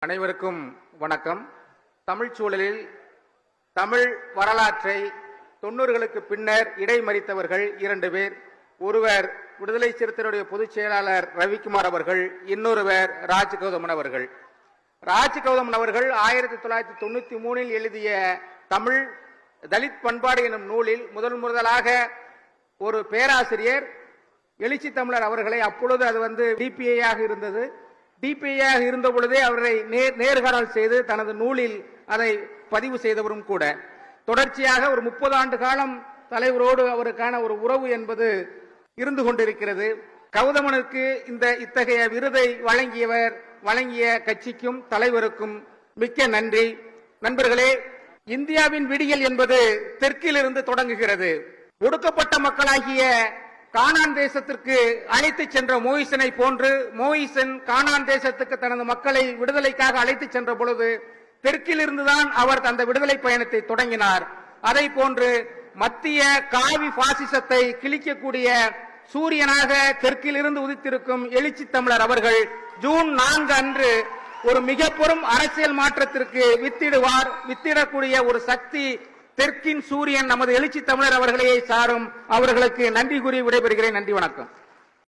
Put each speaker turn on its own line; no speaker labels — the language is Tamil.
அனைவருக்கும் வணக்கம். தமிழ் சூழலில் தமிழ் வரலாற்றை 90களுக்கு பின்னர் இடைமறித்தவர்கள் 2 பேர். ஒருவர் விடுதலை சிறுத்தைகளுடைய பொதுச் செயலாளர் ரவிக்குமார் அவர்கள், இன்னொருவர் ராஜ்கௌதமன் அவர்கள். ராஜ்கௌதமன் அவர்கள் 1993 எழுதிய தமிழ் தலித் பண்பாடு எனும் நூலில் முதலாக ஒரு பேராசிரியர் எழுச்சி தமிழர் அவர்களை, அப்பொழுது அது டிபிஐயாக இருந்தது, டிபிஐயாக இருந்த பொழுதே அவரை நேர்காணல் செய்து தனது நூலில் அதை பதிவு செய்தவரும் கூட. தொடர்ச்சியாக ஒரு 30 ஆண்டு காலம் தலைவரோடு அவருக்கான ஒரு உறவு என்பது இருந்து கொண்டிருக்கிறது. கௌதமனுக்கு இத்தகைய விருதை வழங்கிய கட்சிக்கும் தலைவருக்கும் மிக்க நன்றி. நண்பர்களே, இந்தியாவின் விடியல் என்பது தெற்கிலிருந்து தொடங்குகிறது. ஒடுக்கப்பட்ட மக்களாகிய கானான் தேசத்திற்கு அழைத்து சென்ற மோயிசனை போன்று மோயிசன் கானான் தேசத்துக்கு தனது மக்களை விடுதலைக்காக அழைத்து சென்ற பொழுது தெற்கிலிருந்துதான் அவர் அந்த விடுதலை பயணத்தை தொடங்கினார். அதை போன்று மத்திய காவி பாசிசத்தை கிழிக்கக்கூடிய சூரியனாக தெற்கிலிருந்து உதித்திருக்கும் எழுச்சி தமிழர் அவர்கள் ஜூன் 4 அன்று ஒரு மிக பெரும் அரசியல் மாற்றத்திற்கு வித்திடக்கூடிய ஒரு சக்தி தெற்கின் சூரியன் நமது எழுச்சி தமிழர் அவர்களையே சாரும். அவர்களுக்கு நன்றி கூறி விடைபெறுகிறேன். நன்றி, வணக்கம்.